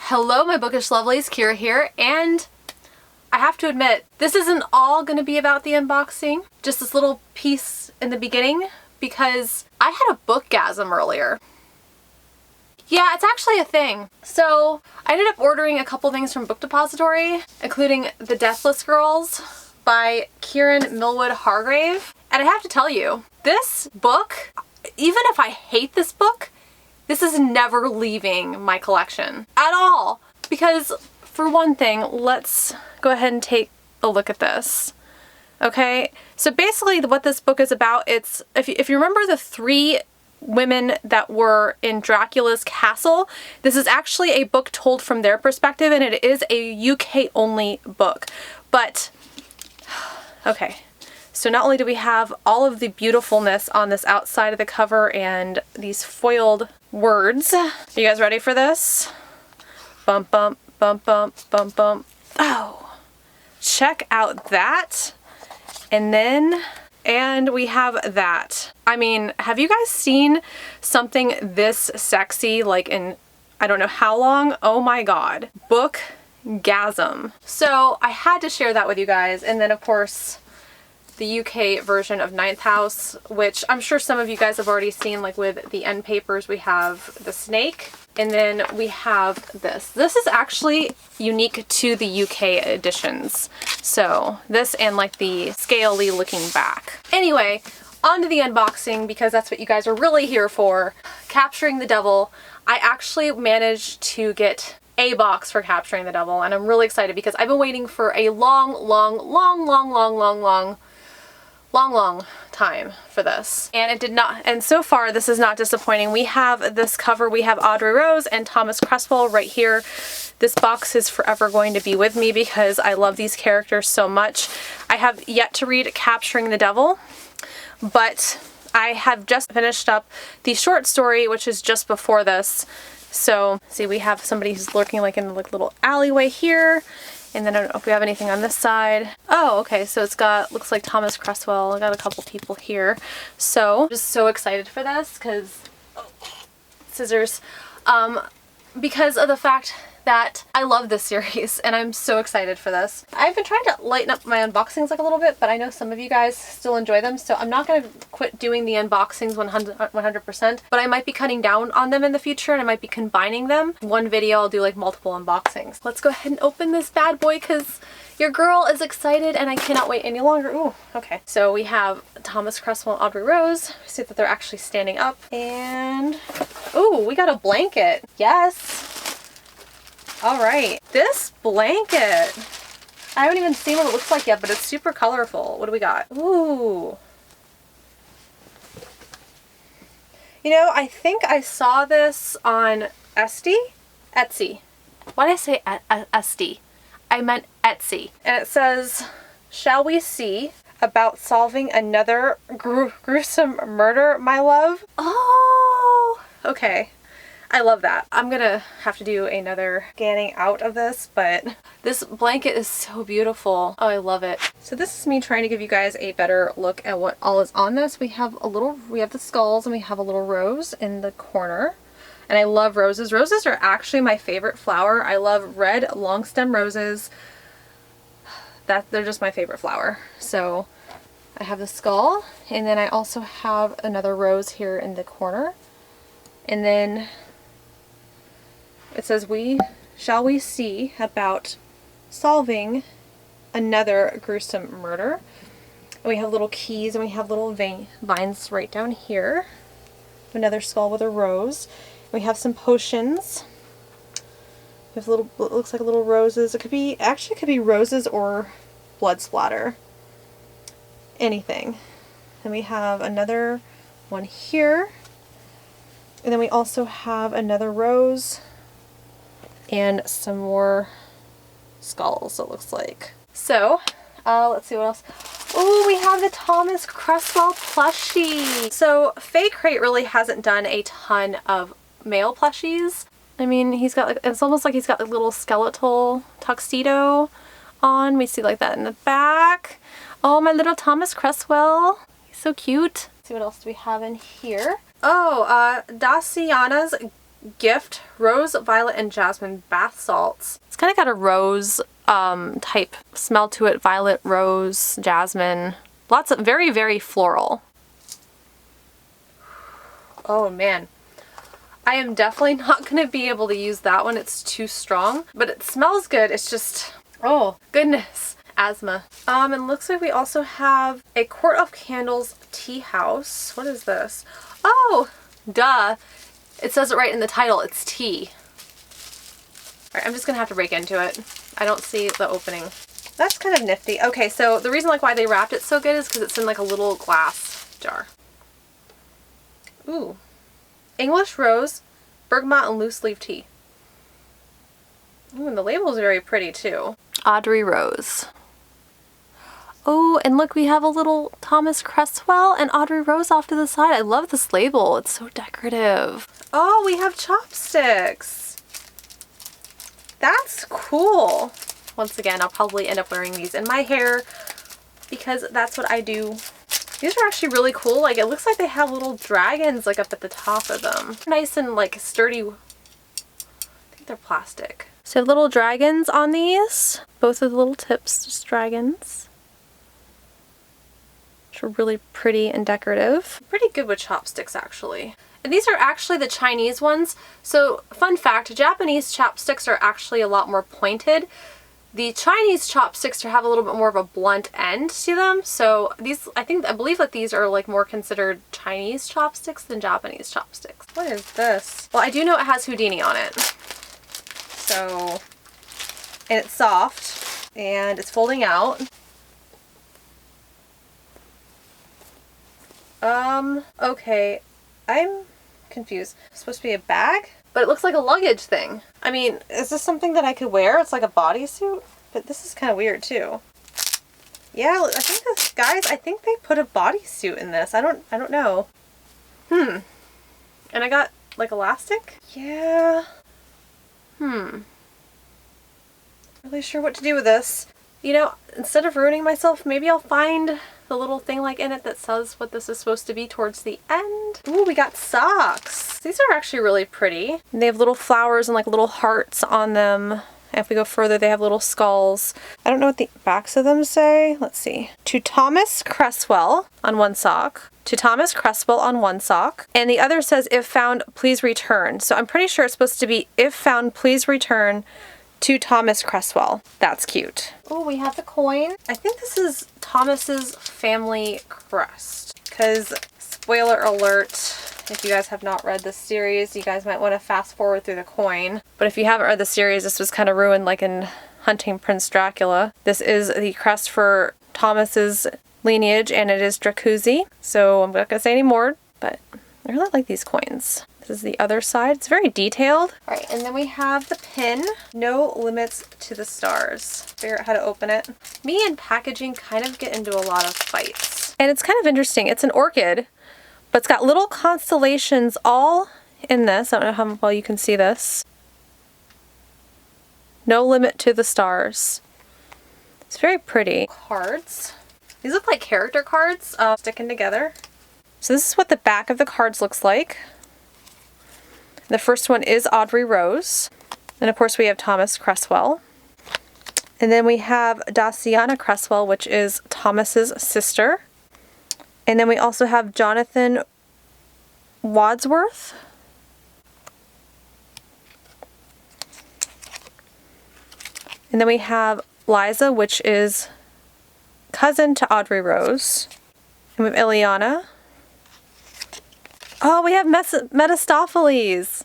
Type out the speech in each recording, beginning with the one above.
Hello my bookish lovelies, Kira here, and I have to admit, this isn't all going to be about the unboxing, just this little piece in the beginning, because I had a bookgasm earlier. Yeah, it's actually a thing. So I ended up ordering a couple things from Book Depository, including The Deathless Girls by Kieran Millwood Hargrave. And I have to tell you, this book, even if I hate this book, this is never leaving my collection at all. Because for one thing, let's go ahead and take a look at this. Okay, so basically what this book is about, it's, if you remember the three women that were in Dracula's castle, this is actually a book told from their perspective, and it is a UK only book. But, okay. So not only do we have all of the beautifulness on this outside of the cover and these foiled words. Are you guys ready for this? Bump, bump, bump, bump, bump, bump. Oh, check out that. And we have that. I mean, have you guys seen something this sexy like in, I don't know how long? Oh my God. Bookgasm. So I had to share that with you guys. And then of course, the UK version of Ninth House, which I'm sure some of you guys have already seen, like with the end papers. We have the snake, and then we have this. This is actually unique to the UK editions. So this and like the scaly looking back. Anyway, on to the unboxing, because that's what you guys are really here for. Capturing the Devil. I actually managed to get a box for Capturing the Devil, and I'm really excited because I've been waiting for a long time for this, and it did not, and so far this is not disappointing. We have this cover, we have Audrey Rose and Thomas Cresswell right here. This box is forever going to be with me because I love these characters so much. I have yet to read Capturing the Devil, but I have just finished up the short story, which is just before this. So see, we have somebody who's lurking like in the little alleyway here. And then I don't know if we have anything on this side. Oh, okay, so it's got, looks like Thomas Cresswell. I got a couple people here. So, I'm just so excited for this because, scissors, because of the fact that I love this series and I'm so excited for this. I've been trying to lighten up my unboxings like a little bit, but I know some of you guys still enjoy them, so I'm not going to quit doing the unboxings 100%, but I might be cutting down on them in the future, and I might be combining them. One video I'll do like multiple unboxings. Let's go ahead and open this bad boy because your girl is excited and I cannot wait any longer. Ooh, okay. So we have Thomas Cresswell and Audrey Rose. See that they're actually standing up, and ooh, we got a blanket. Yes. All right, this blanket, I haven't even seen what it looks like yet, but it's super colorful. What do we got? Ooh. You know, I think I saw this on Etsy. Why did I say Etsy? I meant Etsy. And it says, "Shall we see about solving another gruesome murder, my love?" Oh, okay. I love that. I'm gonna have to do another scanning out of this, but this blanket is so beautiful. Oh, I love it. So this is me trying to give you guys a better look at what all is on this. We have the skulls, and we have a little rose in the corner. And I love roses. Roses are actually my favorite flower. I love red long stem roses. They're just my favorite flower. So I have the skull, and then I also have another rose here in the corner. And then it says, shall we see about solving another gruesome murder? And we have little keys, and we have little vines right down here. Another skull with a rose. We have some potions. We have little, it looks like little roses. It could be, actually it could be roses or blood splatter. Anything. And we have another one here. And then we also have another rose and some more skulls, it looks like. So, let's see what else. Oh, we have the Thomas Cresswell plushie. So, Faecrate really hasn't done a ton of male plushies. I mean, he's got like, it's almost like he's got a little skeletal tuxedo on. We see like that in the back. Oh, my little Thomas Cresswell. He's so cute. Let's see what else do we have in here. Oh, Daciana's gift rose, violet, and jasmine bath salts. It's kind of got a rose type smell to it. Violet, rose, jasmine. Lots of very, very floral. Oh man. I am definitely not going to be able to use that one. It's too strong, but it smells good. It's just, oh goodness, asthma. And looks like we also have a Court of Candles tea house. What is this? Oh, duh. It says it right in the title. It's tea. All right, I'm just going to have to break into it. I don't see the opening. That's kind of nifty. Okay, so the reason like why they wrapped it so good is because it's in like a little glass jar. Ooh. English rose, bergamot, and loose leaf tea. Ooh, and the label is very pretty too. Audrey Rose. Oh, and look, we have a little Thomas Cresswell and Audrey Rose off to the side. I love this label. It's so decorative. Oh, we have chopsticks. That's cool. Once again, I'll probably end up wearing these in my hair because that's what I do. These are actually really cool. Like, it looks like they have little dragons like up at the top of them. Nice and like sturdy. I think they're plastic. So little dragons on these. Both of the little tips, just dragons. Which are really pretty and decorative. Pretty good with chopsticks actually. And these are actually the Chinese ones. So fun fact, Japanese chopsticks are actually a lot more pointed. The Chinese chopsticks have a little bit more of a blunt end to them. So these, I believe that these are like more considered Chinese chopsticks than Japanese chopsticks. What is this? Well, I do know it has Houdini on it. So, and it's soft and it's folding out. Okay, I'm confused. It's supposed to be a bag? But it looks like a luggage thing. I mean, is this something that I could wear? It's like a bodysuit, but this is kind of weird too. Yeah, I think this, guys, I think they put a bodysuit in this. I don't know. And I got like elastic? Yeah. Really sure what to do with this. You know, instead of ruining myself, maybe I'll find the little thing like in it that says what this is supposed to be towards the end. Ooh, we got socks. These are actually really pretty. And they have little flowers and like little hearts on them. And if we go further, they have little skulls. I don't know what the backs of them say. Let's see. To Thomas Cresswell on one sock. To Thomas Cresswell on one sock. And the other says, if found, please return. So I'm pretty sure it's supposed to be, if found, please return to Thomas Cresswell. That's cute. Oh, we have the coin. I think this is Thomas's family crest. Because, spoiler alert, if you guys have not read this series, you guys might want to fast forward through the coin. But if you haven't read the series, this was kind of ruined like in Hunting Prince Dracula. This is the crest for Thomas's lineage, and it is Dracusi. So I'm not going to say any more, but I really like these coins. This is the other side. It's very detailed. All right, and then we have the pin. No limits to the stars. Figure out how to open it. Me and packaging kind of get into a lot of fights. And it's kind of interesting. It's an orchid, but it's got little constellations all in this. I don't know how well you can see this. No limit to the stars. It's very pretty. Cards. These look like character cards sticking together. So this is what the back of the cards looks like. The first one is Audrey Rose. And of course we have Thomas Cresswell. And then we have Daciana Cresswell, which is Thomas's sister. And then we also have Jonathan Wadsworth. And then we have Liza, which is cousin to Audrey Rose. And we have Ileana. Oh, we have Mephistopheles.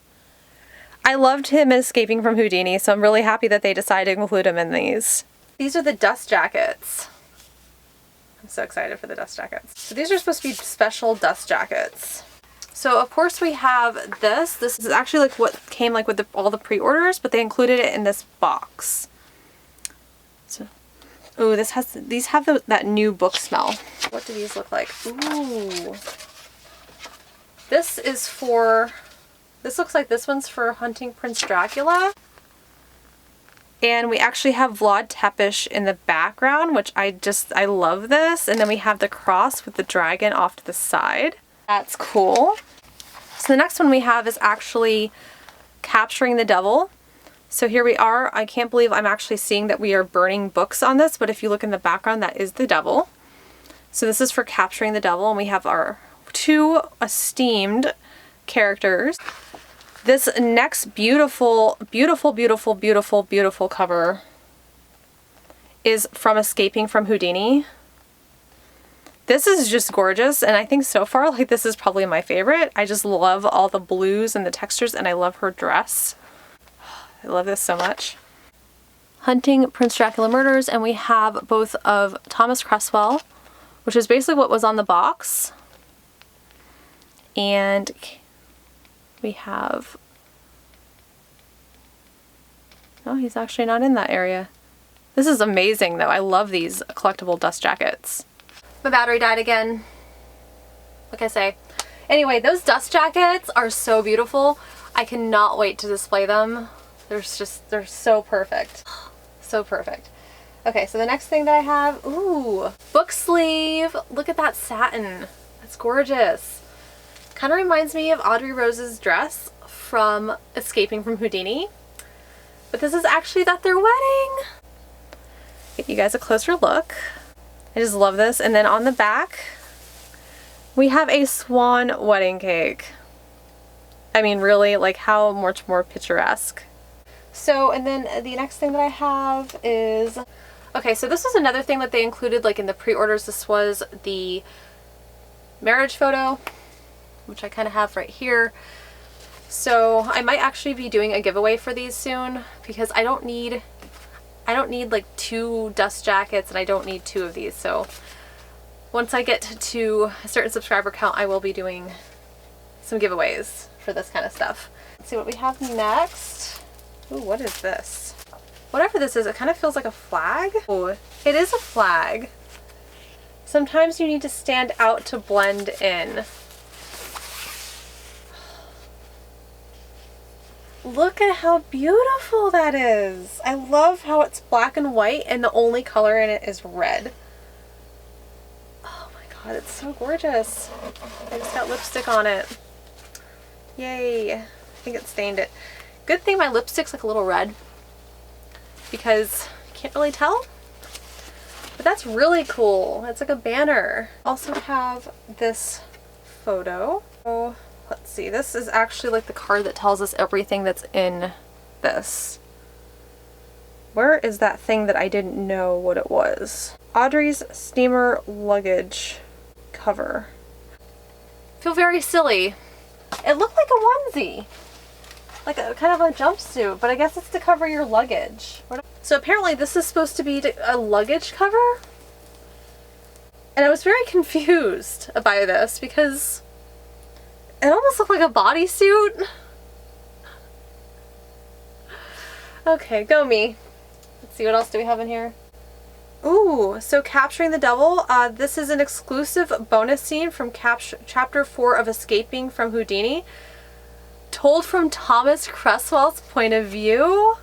I loved him escaping from Houdini, so I'm really happy that they decided to include him in these. These are the dust jackets. I'm so excited for the dust jackets. So these are supposed to be special dust jackets. So of course we have this. This is actually like what came like with all the pre-orders, but they included it in this box. So, ooh, these have that new book smell. What do these look like? Ooh. This looks like this one's for Hunting Prince Dracula. And we actually have Vlad Tepes in the background, which I love this. And then we have the cross with the dragon off to the side. That's cool. So the next one we have is actually Capturing the Devil. So here we are. I can't believe I'm actually seeing that we are burning books on this, but if you look in the background, that is the devil. So this is for Capturing the Devil, and we have our 2 esteemed characters. This next beautiful, beautiful, beautiful, beautiful, beautiful cover is from Escaping from Houdini. This is just gorgeous, and I think so far, like, this is probably my favorite. I just love all the blues and the textures, and I love her dress. I love this so much. Hunting Prince Dracula Murders, and we have both of Thomas Cresswell, which is basically what was on the box. And we have... oh, he's actually not in that area. This is amazing, though. I love these collectible dust jackets. My battery died again. Like I say. Anyway, those dust jackets are so beautiful. I cannot wait to display them. They're so perfect. So perfect. Okay, so the next thing that I have, ooh, book sleeve. Look at that satin. That's gorgeous. Kind of reminds me of Audrey Rose's dress from Escaping from Houdini. But this is actually at their wedding. Get you guys a closer look. I just love this. And then on the back, we have a swan wedding cake. I mean, really, like, how much more picturesque. So, and then the next thing that I have is, okay, so this was another thing that they included, like, in the pre-orders. This was the marriage photo, which I kind of have right here. So I might actually be doing a giveaway for these soon, because I don't need like 2 dust jackets, and I don't need 2 of these. So once I get to a certain subscriber count, I will be doing some giveaways for this kind of stuff. Let's see what we have next. Ooh, what is this? Whatever this is, it kind of feels like a flag. Oh, it is a flag. Sometimes you need to stand out to blend in. Look at how beautiful that is. I love how it's black and white and the only color in it is red. Oh my god, it's so gorgeous. I just got lipstick on it. Yay. I think it stained it. Good thing my lipstick's like a little red, because you can't really tell. But that's really cool. It's like a banner. Also have this photo. Oh, let's see. This is actually like the card that tells us everything that's in this. Where is that thing that I didn't know what it was? Audrey's steamer luggage cover. I feel very silly. It looked like a onesie. Like a kind of a jumpsuit, but I guess it's to cover your luggage. So apparently this is supposed to be a luggage cover? And I was very confused by this because it almost looked like a bodysuit. Okay, go me. Let's see, what else do we have in here? Ooh, so Capturing the Devil. This is an exclusive bonus scene from Chapter 4 of Escaping from Houdini. Told from Thomas Cresswell's point of view.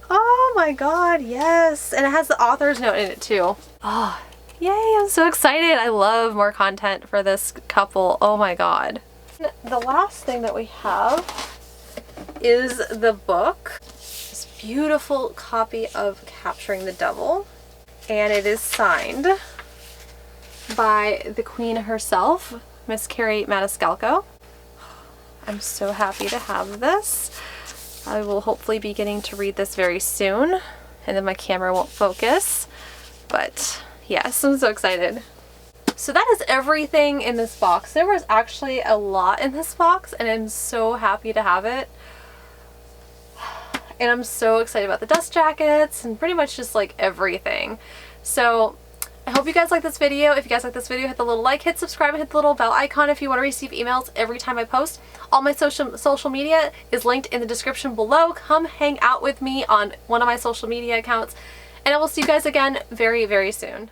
Oh my god, yes. And it has the author's note in it too. Oh, yay, I'm so excited. I love more content for this couple. Oh my god. The last thing that we have is the book. This beautiful copy of Capturing the Devil. And it is signed by the Queen herself, Miss Carrie Maniscalco. I'm so happy to have this. I will hopefully be getting to read this very soon, and then my camera won't focus. But yes, I'm so excited. So that is everything in this box. There was actually a lot in this box, and I'm so happy to have it. And I'm so excited about the dust jackets and pretty much just like everything. So I hope you guys like this video. If you guys like this video, hit the little like, hit subscribe, and hit the little bell icon if you want to receive emails every time I post. All my social media is linked in the description below. Come hang out with me on one of my social media accounts, and I will see you guys again very, very soon.